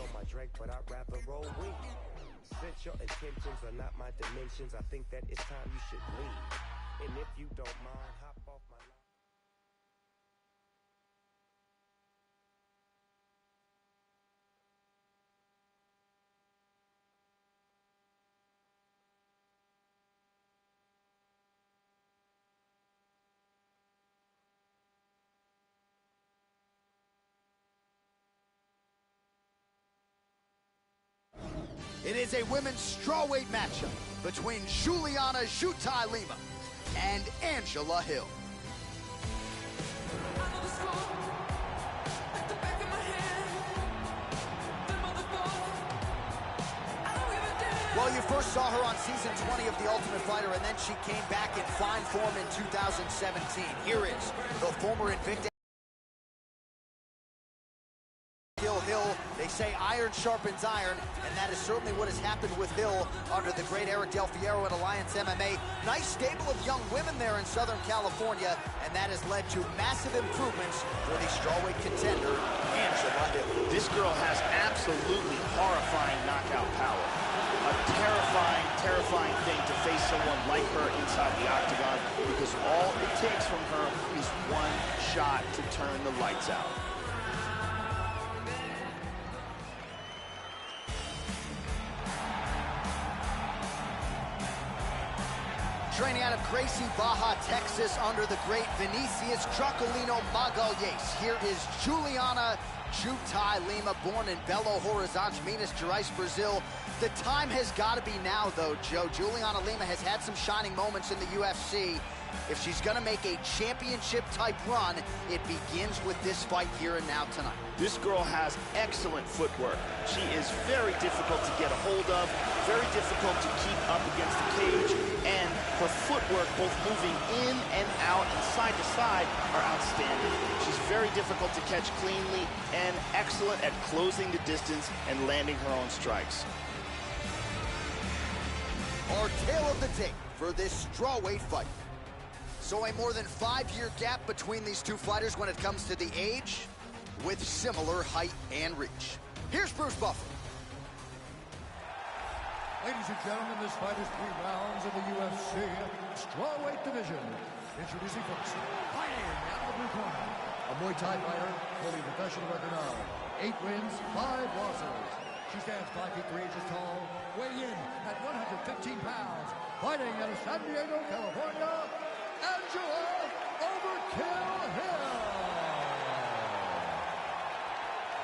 on my drink, but I'd rather roll weed. Since your intentions are not my dimensions, I think that it's time you should leave. And if you don't mind, hop off my line. It is a women's strawweight matchup between Juliana Jutai Lima and Angela Hill. Well, you first saw her on season 20 of The Ultimate Fighter, and then she came back in fine form in 2017. Here is the former Invicta Hill. They say iron sharpens iron, and that is certainly what has happened with Hill under the great Eric Del Fierro at Alliance MMA. Nice stable of young women there in Southern California, and that has led to massive improvements for the strawweight contender, Angela Hill. This girl has absolutely horrifying knockout power. A terrifying, terrifying thing to face someone like her inside the octagon, because all it takes from her is one shot to turn the lights out. Training out of Gracie, Baja, Texas, under the great Vinicius Draculino Magalhães. Here is Juliana Jutai Lima, born in Belo Horizonte, Minas Gerais, Brazil. The time has got to be now, though, Joe. Juliana Lima has had some shining moments in the UFC. If she's going to make a championship-type run, it begins with this fight here and now tonight. This girl has excellent footwork. She is very difficult to get a hold of, very difficult to keep up against the cage, and her footwork, both moving in and out and side to side, are outstanding. She's very difficult to catch cleanly and excellent at closing the distance and landing her own strikes. Our tale of the tape for this strawweight fight. So a more than 5-year gap between these two fighters when it comes to the age, with similar height and reach. Here's Bruce Buffer. Ladies and gentlemen, this fight is 3 rounds in the UFC strawweight division. Introducing first, fighting out of the blue corner, a Muay Thai fighter holding a professional record of 8 wins, 5 losses. She stands 5 feet 3 inches tall, weighing in at 115 pounds, fighting out of San Diego, California, Angela Overkill Hill.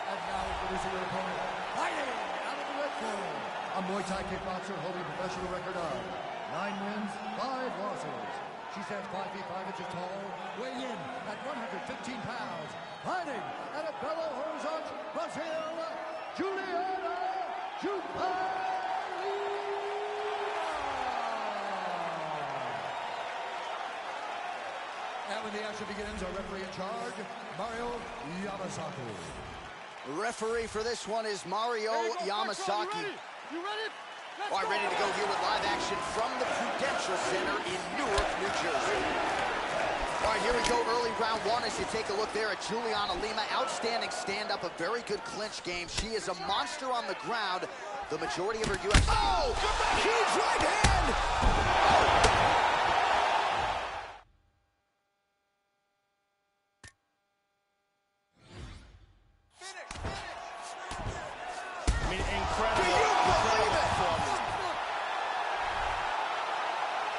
And now introducing her opponent, fighting out of the red corner, a Muay Thai kickboxer holding a professional record of 9 wins, 5 losses. She stands 5 feet 5 inches tall, weighing in at 115 pounds, fighting out of Belo Horizonte, Brazil, Juliana Jutai. And when the action begins, our referee in charge, Mario Yamasaki. Referee for this one is Mario Yamasaki. You ready? All right, ready to go here with live action from the Prudential Center in Newark, New Jersey. All right, here we go, early round 1 as you take a look there at Juliana Lima. Outstanding stand-up, a very good clinch game. She is a monster on the ground. The majority of her UFC... Oh! Huge right hand! I mean, incredible.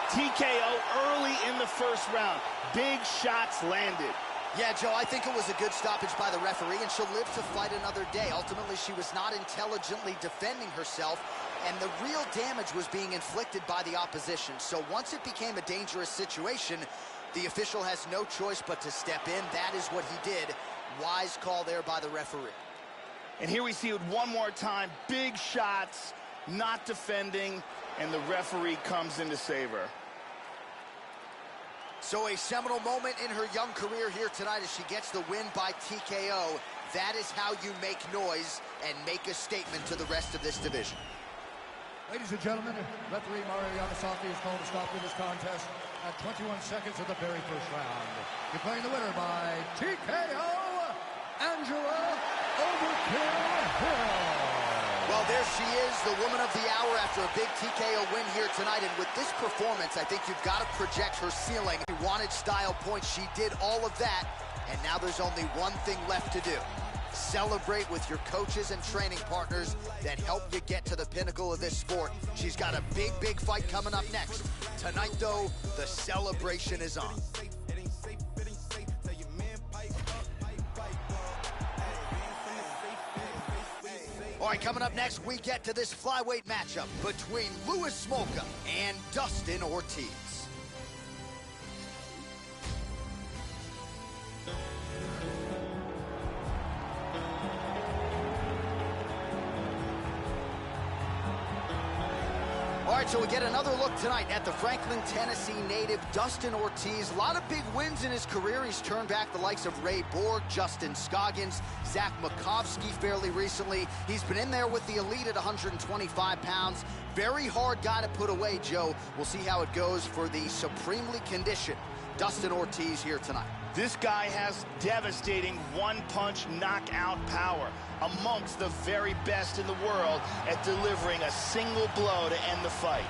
TKO early in the first round. Big shots landed. Yeah, Joe, I think it was a good stoppage by the referee, and she'll live to fight another day. Ultimately, she was not intelligently defending herself, and the real damage was being inflicted by the opposition. So once it became a dangerous situation, the official has no choice but to step in. That is what he did. Wise call there by the referee. And here we see it one more time. Big shots, not defending, and the referee comes in to save her. So a seminal moment in her young career here tonight as she gets the win by TKO. That is how you make noise and make a statement to the rest of this division. Ladies and gentlemen, referee Mario Yamasaki is called to stop in this contest at 21 seconds of the very first round. Declaring the winner by TKO, Angela Overkill Hill. There she is, the woman of the hour after a big TKO win here tonight. And with this performance, I think you've got to project her ceiling. She wanted style points. She did all of that. And now there's only one thing left to do. Celebrate with your coaches and training partners that help you get to the pinnacle of this sport. She's got a big, big fight coming up next. Tonight, though, the celebration is on. All right, coming up next, we get to this flyweight matchup between Louis Smolka and Dustin Ortiz. All right, so we get another look tonight at the Franklin, Tennessee native Dustin Ortiz. A lot of big wins in his career. He's turned back the likes of Ray Borg, Justin Scoggins, Zach Makovsky fairly recently. He's been in there with the elite at 125 pounds. Very hard guy to put away, Joe. We'll see how it goes for the supremely conditioned Dustin Ortiz here tonight. This guy has devastating one-punch knockout power, amongst the very best in the world at delivering a single blow to end the fight.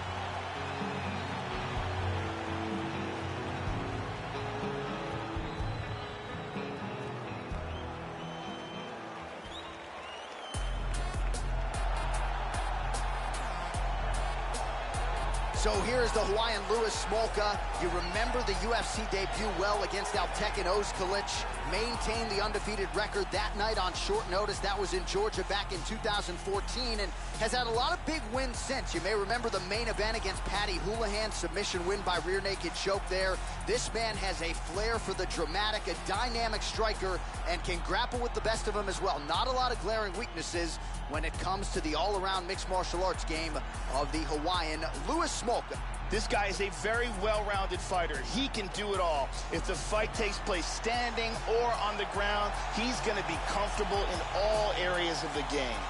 So here's the Hawaiian Louis Smolka. You remember the UFC debut well against Altekin Ozkalic. Maintained the undefeated record that night on short notice. That was in Georgia back in 2014, and has had a lot of big wins since. You may remember the main event against Patty Houlihan, submission win by rear naked choke there. This man has a flair for the dramatic, a dynamic striker, and can grapple with the best of them as well. Not a lot of glaring weaknesses when it comes to the all-around mixed martial arts game of the Hawaiian Louis Smolka. This guy is a very well-rounded fighter. He can do it all. If the fight takes place standing or on the ground, he's going to be comfortable in all areas of the game.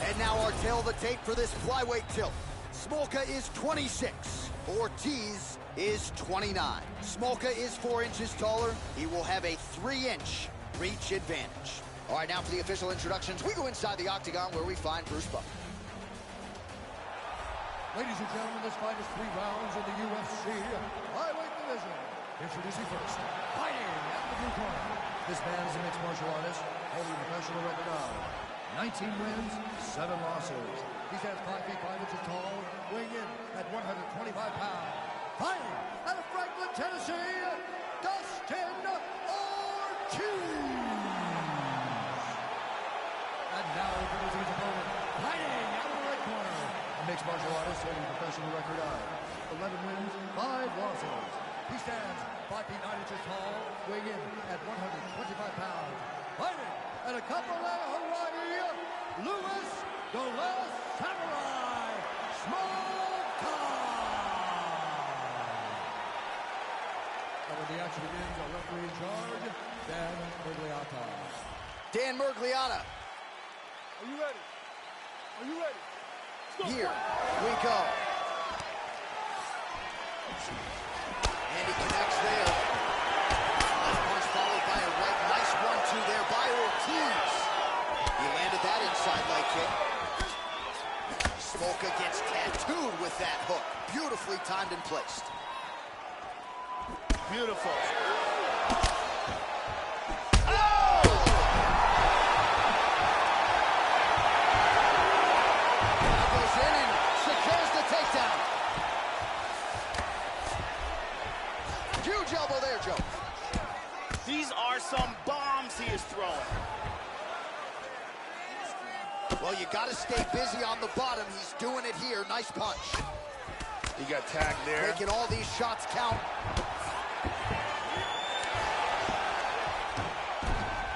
And now our tail of the tape for this flyweight tilt. Smolka is 26. Ortiz is 29. Smolka is 4 inches taller. He will have a 3-inch reach advantage. All right, now for the official introductions, we go inside the octagon where we find Bruce Buffer. Ladies and gentlemen, this fight is 3 rounds in the UFC flyweight division. Introducing first, fighting out of the blue corner. This man is a mixed martial artist, holding a professional record of 19 wins, 7 losses. He stands 5 feet 5 inches tall, weighing in at 125 pounds. Fighting out of Franklin, Tennessee, Dustin Ortiz. And now introducing his opponent, fighting out of the red corner. Mixed martial artist holding a professional record of 11 wins, 5 losses. He stands 5 feet 9 inches tall, weighing in at 125 pounds. Fighting at a Kapolei, Hawaii, Louis the Last Samurai Smolka. And when the action begins, our referee in charge, Dan Miragliotta. Dan Miragliotta. Are you ready? Are you ready? Here we go. And he connects there. Punch followed by a right. Nice 1-2 there by Ortiz. He landed that inside leg kick. Smolka gets tattooed with that hook. Beautifully timed and placed. Beautiful. Huge elbow there, Joe. These are some bombs he is throwing. Well, you got to stay busy on the bottom. He's doing it here. Nice punch. He got tagged there. Making all these shots count.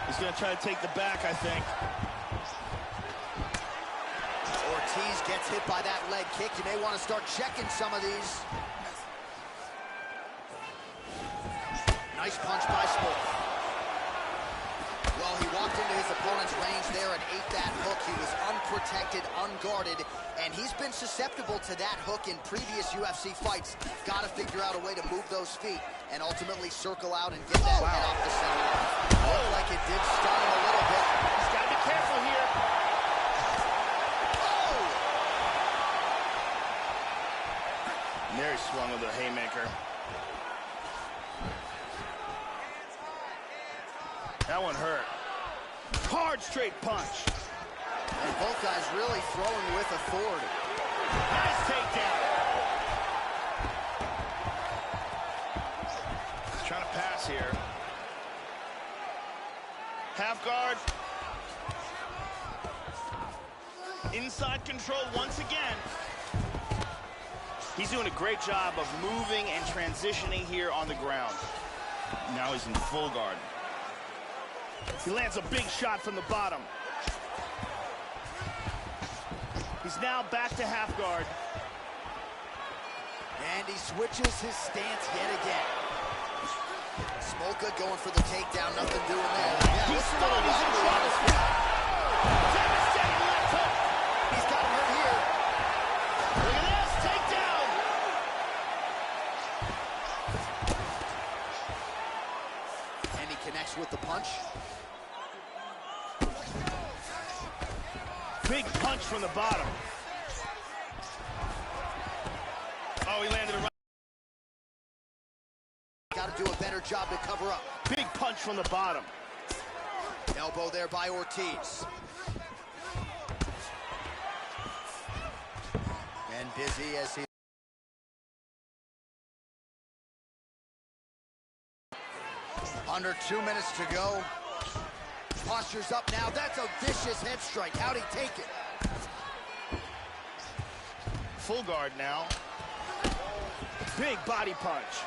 He's going to try to take the back, I think. Ortiz gets hit by that leg kick. You may want to start checking some of these. Nice punch by Smolka. Well, he walked into his opponent's range there and ate that hook. He was unprotected, unguarded, and he's been susceptible to that hook in previous UFC fights. Got to figure out a way to move those feet and ultimately circle out and get that head off the center. Looked like it did stun him a little bit. He's got to be careful Nice swung of the haymaker. That one hurt. Hard straight punch. And both guys really throwing with authority. Nice takedown. Trying to pass here. Half guard. Inside control once again. He's doing a great job of moving and transitioning here on the ground. Now he's in full guard. He lands a big shot from the bottom. He's now back to half guard. And he switches his stance yet again. Smolka going for the takedown, nothing doing there. Yeah, He's still in trouble. Devastating left hook. He's got him hurt here. Look at this, takedown. And he connects with the punch. Big punch from the bottom. Oh, he landed a right. Got to do a better job to cover up. Big punch from the bottom. Elbow there by Ortiz. And busy as he... Under 2 minutes to go. Posture's up now. That's a vicious head strike. How'd he take it? Full guard now. Big body punch.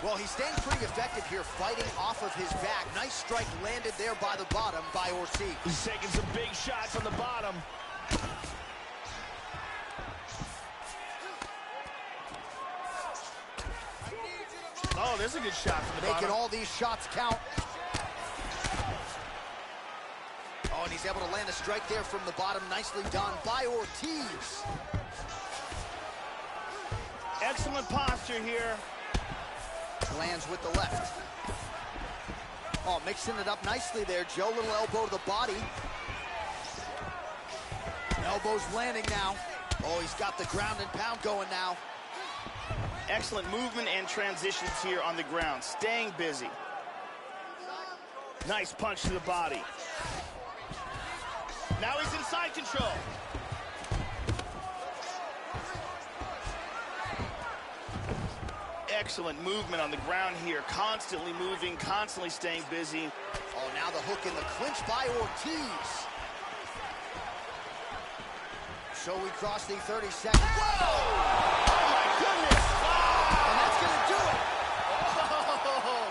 Well, he's staying pretty effective here, fighting off of his back. Nice strike landed there by the bottom by Ortiz. He's taking some big shots on the bottom. Oh, there's a good shot from the bottom. Making all these shots count. Oh, and he's able to land a strike there from the bottom. Nicely done by Ortiz. Excellent posture here. Lands with the left. Oh, mixing it up nicely there, Joe. Little elbow to the body. Elbows landing now. Oh, he's got the ground and pound going now. Excellent movement and transitions here on the ground. Staying busy. Nice punch to the body. Now he's in side control. Excellent movement on the ground here. Constantly moving, constantly staying busy. Oh, now the hook in the clinch by Ortiz. So we cross the 30 seconds. Whoa! Oh my goodness! And that's gonna do it. Oh.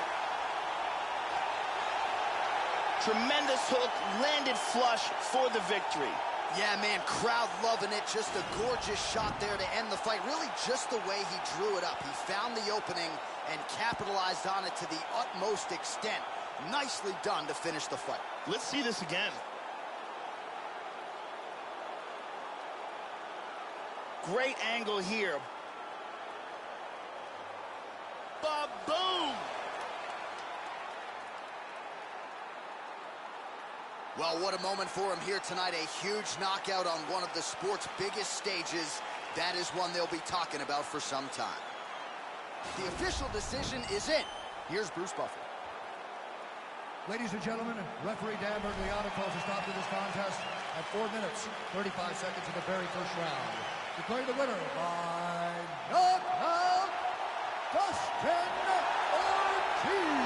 Tremendous hook, landed flush for the victory. Yeah, man, crowd loving it. Just a gorgeous shot there to end the fight. Really just the way he drew it up. He found the opening and capitalized on it to the utmost extent. Nicely done to finish the fight. Let's see this again. Great angle here. Ba-boom! Well, what a moment for him here tonight. A huge knockout on one of the sport's biggest stages. That is one they'll be talking about for some time. The official decision is in. Here's Bruce Buffer. Ladies and gentlemen, referee Dan Bergliano calls a stop to this contest at 4 minutes, 35 seconds of the very first round. Declaring the winner by knockout, Dustin Ortiz.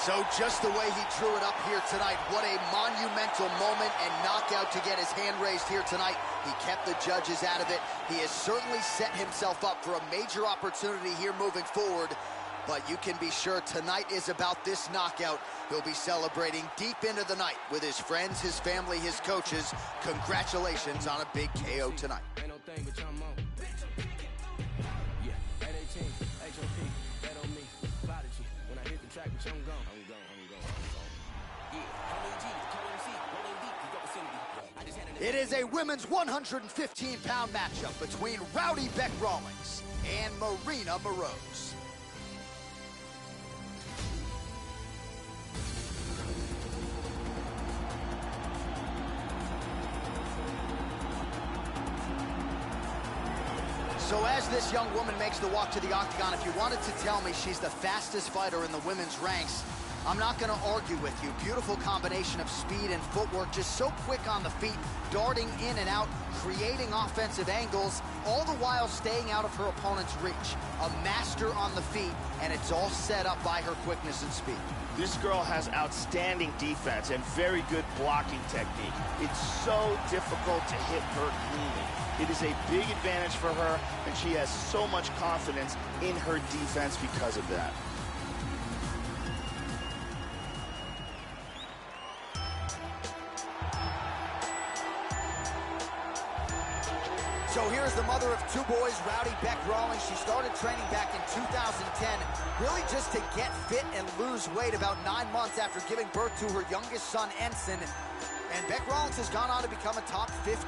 So just the way he drew it up here tonight, what a monumental moment and knockout to get his hand raised here tonight. He kept the judges out of it. He has certainly set himself up for a major opportunity here moving forward. But you can be sure tonight is about this knockout. He'll be celebrating deep into the night with his friends, his family, his coaches. Congratulations on a big KO tonight. Ain't no thing but I'm on. Yeah, 818, HOP, that on me. Prodigy, when I hit the track, bitch, I'm gone. I'm gone. Yeah, It is a women's 115-pound matchup between Rowdy Bec Rawlings and Marina Moroz. So as this young woman makes the walk to the octagon, if you wanted to tell me she's the fastest fighter in the women's ranks, I'm not going to argue with you. Beautiful combination of speed and footwork, just so quick on the feet, darting in and out, creating offensive angles, all the while staying out of her opponent's reach. A master on the feet, and it's all set up by her quickness and speed. This girl has outstanding defense and very good blocking technique. It's so difficult to hit her cleanly. It is a big advantage for her, and she has so much confidence in her defense because of that. So here's the mother of two boys, Rowdy Bec Rawlings. She started training back in 2010, really just to get fit and lose weight about 9 months after giving birth to her youngest son, Ensign. And Bec Rawlings has gone on to become a top 15.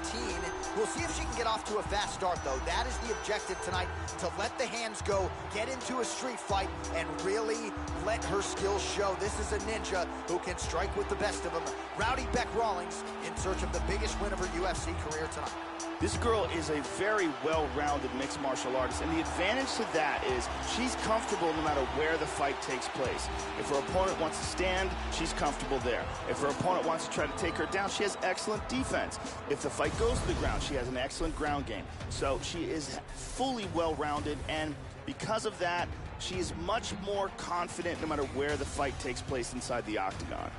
We'll see if she can get off to a fast start, though. That is the objective tonight, to let the hands go, get into a street fight, and really let her skills show. This is a ninja who can strike with the best of them. Rowdy Bec Rawlings in search of the biggest win of her UFC career tonight. This girl is a very well-rounded mixed martial artist, and the advantage to that is she's comfortable no matter where the fight takes place. If her opponent wants to stand, she's comfortable there. If her opponent wants to try to take her down, she has excellent defense. If the fight goes to the ground, she has an excellent ground game. So she is fully well-rounded, and because of that, she is much more confident no matter where the fight takes place inside the octagon.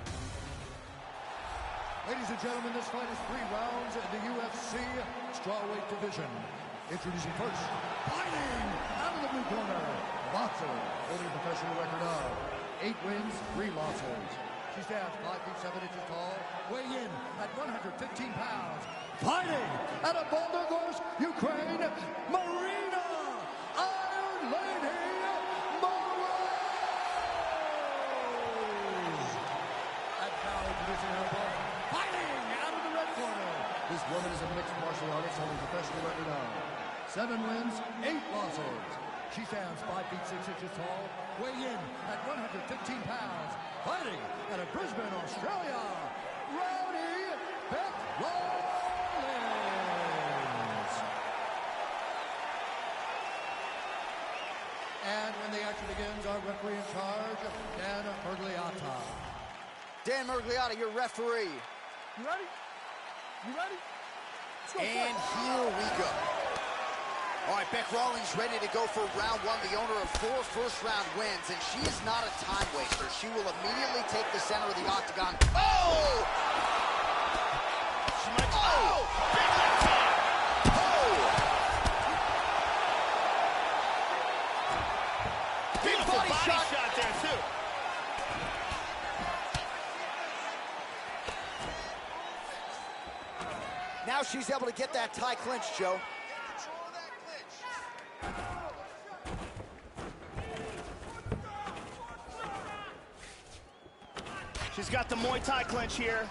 Ladies and gentlemen, this fight is 3 rounds in the UFC strawweight division. Introducing first, fighting out of the blue corner, boxer, holding a professional record of 8 wins, 3 losses. She stands 5 feet 7 inches tall, weighing in at 115 pounds. Fighting out of Volodymyr, Ukraine, Marina Iron Lady Moroz. And now introducing her opponent, fighting out of the red corner. This woman is a mixed martial artist holding a professional record of 7 wins, 8 losses. She stands 5 feet 6 inches tall, weighing in at 115 pounds. Fighting out of Brisbane, Australia, Rowdy Bec Rawlings. And when the action begins, our referee in charge, Dan Miragliotta. Dan Miragliotta, your referee. You ready? You ready? Let's go. And here we go. All right, Bec Rawlings ready to go for round 1, the owner of 4 first-round wins, and she is not a time waster. She will immediately take the center of the octagon. Oh! She might... Oh! Big left hand! Oh! Beautiful body shot there, too. Now she's able to get that tie clinch, Joe. She's got the Muay Thai clinch here.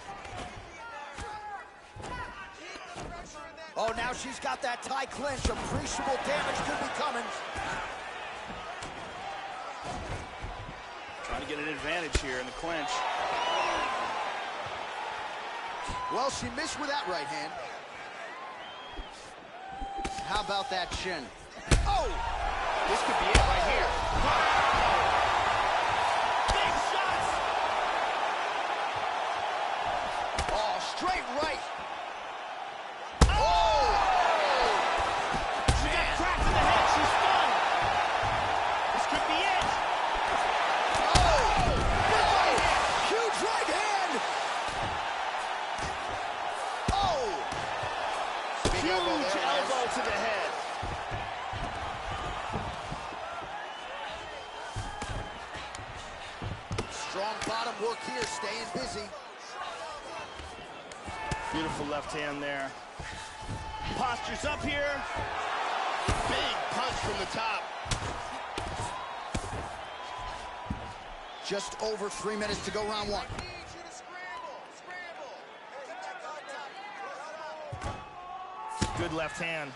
Oh, now she's got that tie clinch. Appreciable damage could be coming. Trying to get an advantage here in the clinch. Well, she missed with that right hand. How about that shin? Oh! This could be it right here. Big shots! Oh, straight right. Oh! She got cracked in the head. She's stunned. This could be it. Oh! Huge right hand. Oh! Big elbow Huge there, elbow to the head. Strong bottom work here, staying busy. Beautiful left hand there. Postures up here. Big punch from the top. Just over 3 minutes to go, round 1. Good left hand.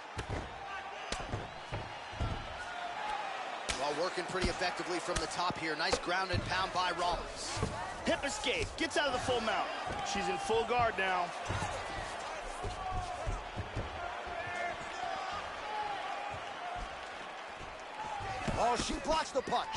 Well, working pretty effectively from the top here. Nice ground and pound by Rawlings. Hip escape. Gets out of the full mount. She's in full guard now. Oh, she blocks the punch.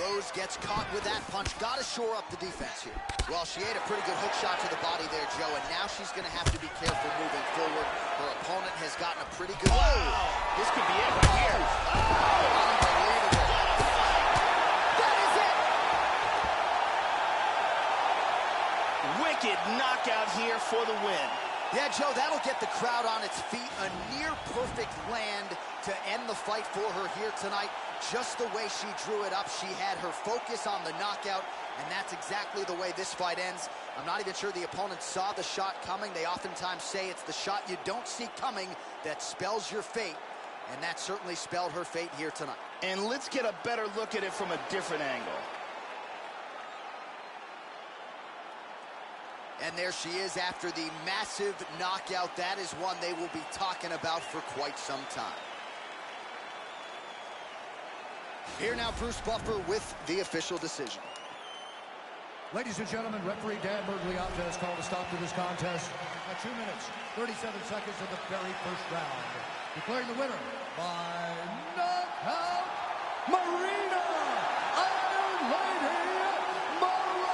Rose gets caught with that punch. Got to shore up the defense here. Well, she ate a pretty good hook shot to the body there, Joe, and now she's going to have to be careful moving forward. Her opponent has gotten a pretty good... Wow! This could be it right here. Oh! Unbelievable. That is it! Wicked knockout here for the win. Yeah, Joe, that'll get the crowd on its feet. A near-perfect land to end the fight for her here tonight. Just the way she drew it up, she had her focus on the knockout, and that's exactly the way this fight ends. I'm not even sure the opponent saw the shot coming. They oftentimes say it's the shot you don't see coming that spells your fate, and that certainly spelled her fate here tonight. And let's get a better look at it from a different angle. And there she is after the massive knockout. That is one they will be talking about for quite some time. Here now, Bruce Buffer with the official decision. Ladies and gentlemen, referee Dan Bergliata has called a stop to this contest at 2 minutes, 37 seconds of the very first round. Declaring the winner by knockout, Marina Iron Lady Moreau!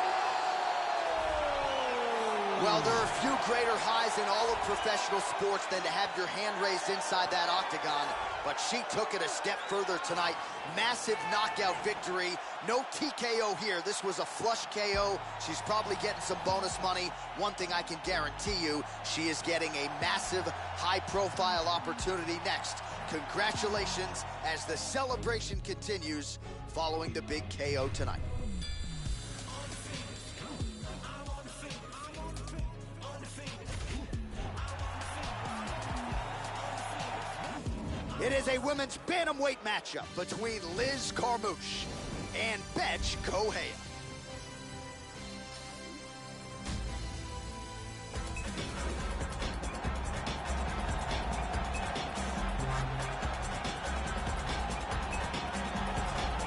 Well, there are few greater highs in all of professional sports than to have your hand raised inside that octagon, but she took it a step further tonight. Massive knockout victory. No TKO here. This was a flush KO. She's probably getting some bonus money. One thing I can guarantee you, she is getting a massive, high-profile opportunity next. Congratulations as the celebration continues following the big KO tonight. It is a women's bantamweight matchup between Liz Carmouche and Bethe Correia.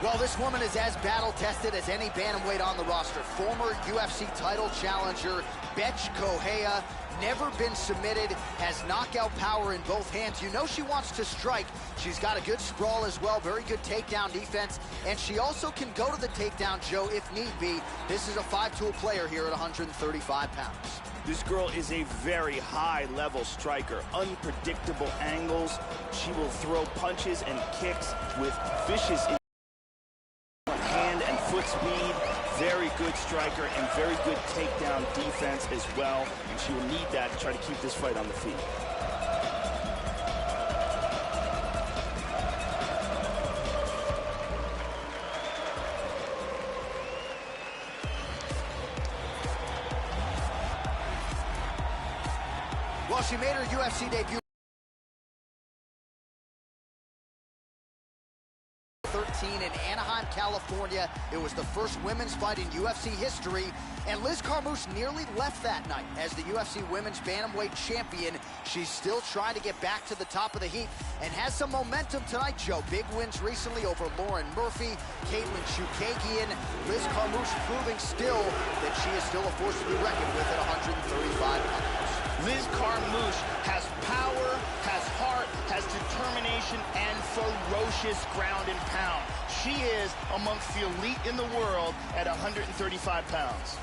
Well, this woman is as battle-tested as any bantamweight on the roster. Former UFC title challenger Bethe Correia, never been submitted, has knockout power in both hands. You know she wants to strike. She's got a good sprawl as well, very good takedown defense, and she also can go to the takedown, Joe, if need be. This is a five-tool player here at 135 pounds. This girl is a very high-level striker. Unpredictable angles. She will throw punches and kicks with vicious hand and foot speed. Very good striker and very good takedown defense as well. And she will need that to try to keep this fight on the feet. Well, she made her UFC debut 13 in Anaheim, California. It was the first women's fight in UFC history, and Liz Carmouche nearly left that night as the UFC Women's Bantamweight Champion. She's still trying to get back to the top of the heap and has some momentum tonight, Joe. Big wins recently over Lauren Murphy, Caitlin Chookagian. Liz Carmouche proving still that she is still a force to be reckoned with at 135 pounds. Liz Carmouche has power, has heart, has determination, and ferocious ground and pound. She is amongst the elite in the world at 135 pounds.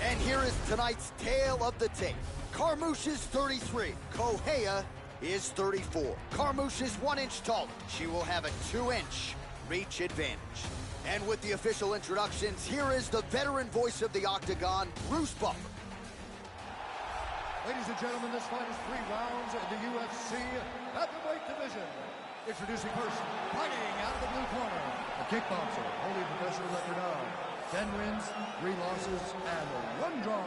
And here is tonight's tale of the tape. Carmouche is 33. Correia is 34. Carmouche is 1 inch taller. She will have a 2-inch reach advantage. And with the official introductions, here is the veteran voice of the Octagon, Bruce Buffer. Ladies and gentlemen, this fight is 3 rounds in the UFC Bantamweight division. Introducing first, fighting out of the blue corner, a kickboxer, holding professional record of 10 wins, 3 losses, and 1 draw.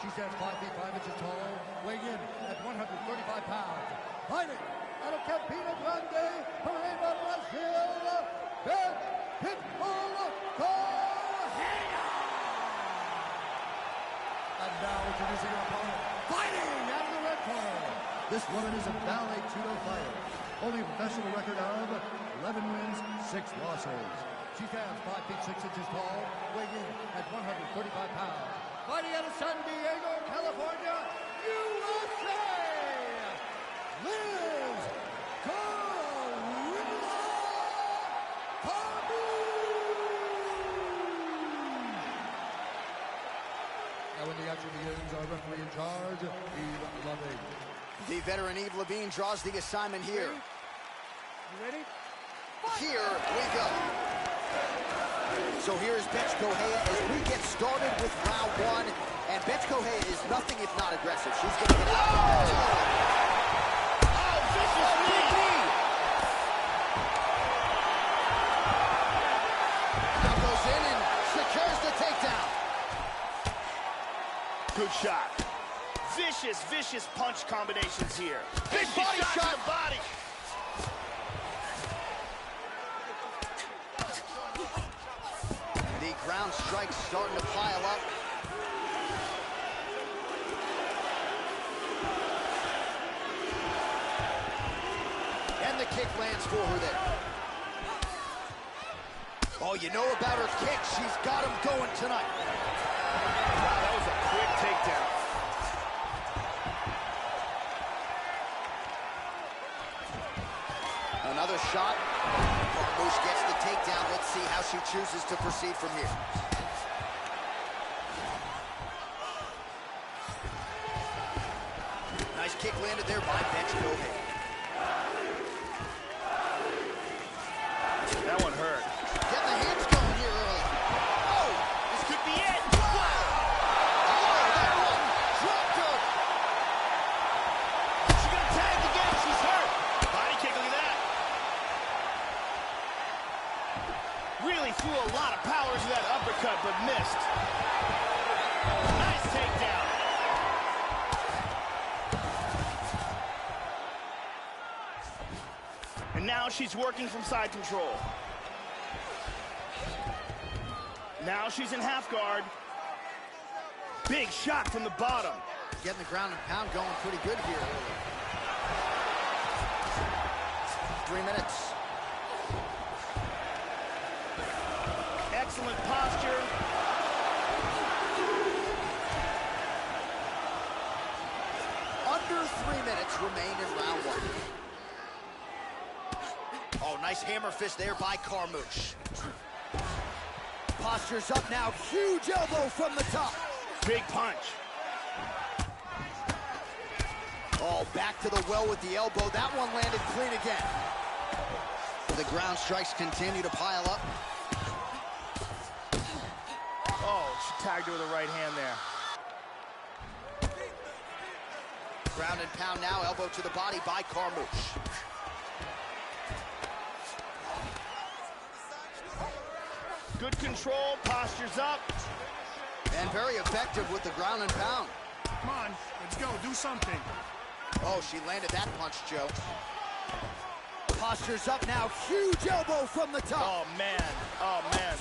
She stands 5 feet 5 inches tall, weighing in at 135 pounds. Fighting out of Campina Grande, Paraíba, Brazil, Bethe Correia. And now introducing her opponent, fighting out of the red corner. This woman is a Vale Tudo fighter, holding a professional record of 11 wins, 6 losses. She stands 5 feet 6 inches tall, weighing in at 135 pounds. fighting out of San Diego, California, USA, Liz Carmouche. Now when the action begins, our referee in charge, Yves Lavigne. The veteran Yves Lavigne draws the assignment here. You ready? Here we go. So here's Bethe Correia as we get started with round one. And Bethe Correia is nothing if not aggressive. She's going to get out. Oh, vicious knee! Now goes in and secures the takedown. Good shot. Vicious, vicious punch combinations here. Big body shot. To the body. The ground strikes starting to pile up. And the kick lands for her there. Oh, you know about her kick. She's got him going tonight. Wow, that was a quick takedown. Another shot. Carmouche gets the takedown. Let's see how she chooses to proceed from here. Nice kick landed there by Bethe Correia. That one hurt. Getting the hands going here early. Oh, this could be it. Wow! Oh, that one dropped her. She got tagged again. She's hurt. Body kick, look at that. Really threw a lot of power to that uppercut, but missed. Nice takedown. And now she's working from side control. Now she's in half guard. Big shot from the bottom. Getting the ground and pound going pretty good here early. 3 minutes. Excellent posture. Under 3 minutes remain in round one. Oh, nice hammer fist there by Carmouche. Posture's up now. Huge elbow from the top. Big punch. Oh, back to the well with the elbow. That one landed clean again. The ground strikes continue to pile up. Oh, she tagged her with the right hand there. Ground and pound now. Elbow to the body by Carmouche. Good control, posture's up. And very effective with the ground and pound. Come on, let's go. Do something. Oh, she landed that punch, Joe. Posture's up now. Huge elbow from the top. Oh, man. Oh, man.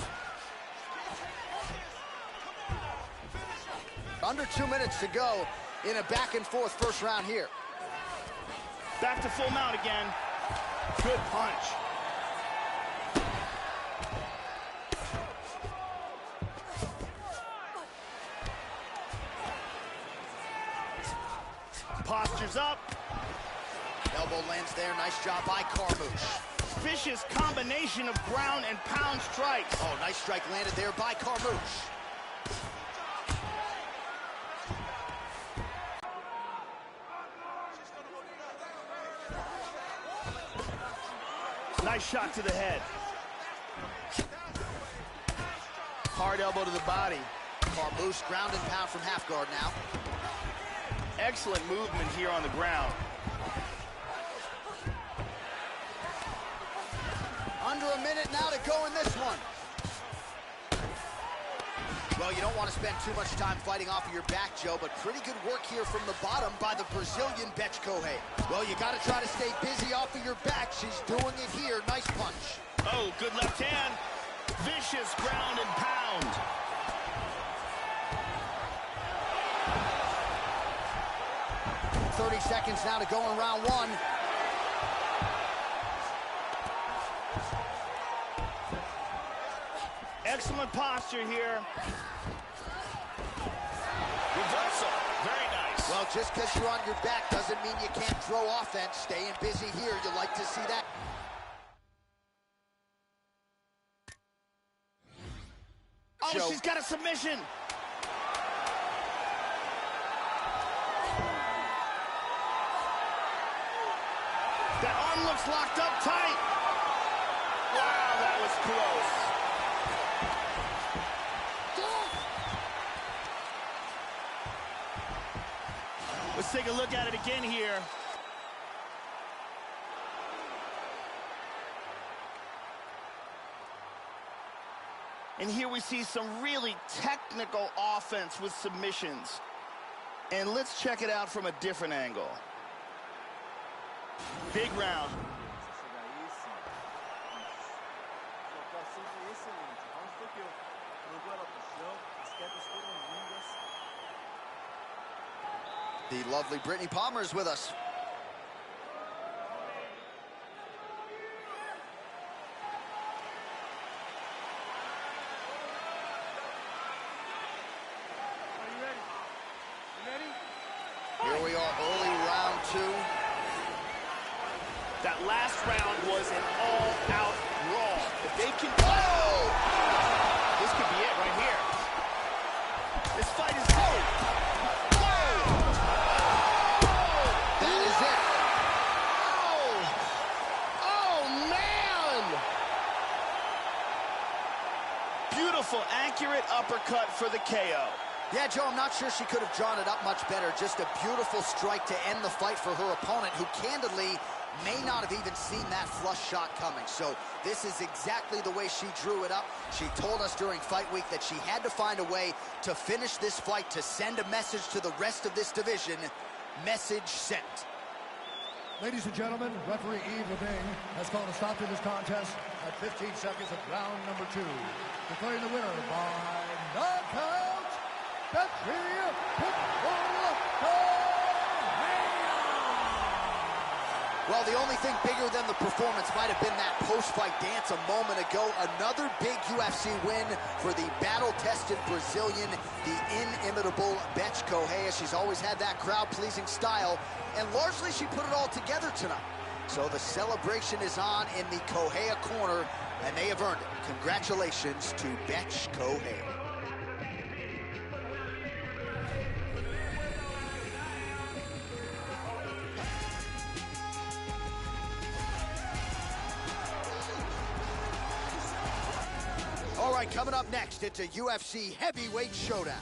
Under 2 minutes to go in a back-and-forth first round here. Back to full mount again. Good punch. Posture's up. Elbow lands there. Nice job by Carmouche. Vicious combination of ground and pound strikes. Oh, nice strike landed there by Carmouche. Nice shot to the head. Hard elbow to the body. Carmouche ground and pound from half guard now. Excellent movement here on the ground. Under a minute now to go in this one. Well, you don't want to spend too much time fighting off of your back, Joe, but pretty good work here from the bottom by the Brazilian Bethe Correia. Well, you got to try to stay busy off of your back. She's doing it here. Nice punch. Oh, good left hand. Vicious ground and pound. .30 seconds now to go in round one. Excellent posture here. Well, just because you're on your back doesn't mean you can't throw offense. Staying busy here, you like to see that. Oh, she's got a submission. That arm looks locked up tight. Wow, that was close. Let's take a look at it again here. And here we see some really technical offense with submissions. And let's check it out from a different angle. Big round. The lovely Brittany Palmer is with us. Here we are, early round 2. That last round was an all-out brawl. If they can... Oh! This could be it right here. This fight is over. That is it. Oh, man! Beautiful, accurate uppercut for the KO. Yeah, Joe, I'm not sure she could have drawn it up much better. Just a beautiful strike to end the fight for her opponent, who candidly may not have even seen that flush shot coming. So this is exactly the way she drew it up. She told us during fight week that she had to find a way to finish this fight, to send a message to the rest of this division. Message sent. Ladies and gentlemen, referee Yves Lavigne has called a stop to this contest at 15 seconds of round number 2. Declaring the winner by knockout, Betty Pitbull. Well, the only thing bigger than the performance might have been that post-fight dance a moment ago. Another big UFC win for the battle-tested Brazilian, the inimitable Bethe Correia. She's always had that crowd-pleasing style, and largely she put it all together tonight. So the celebration is on in the Correia corner, and they have earned it. Congratulations to Bethe Correia. All right, coming up next, it's a UFC heavyweight showdown.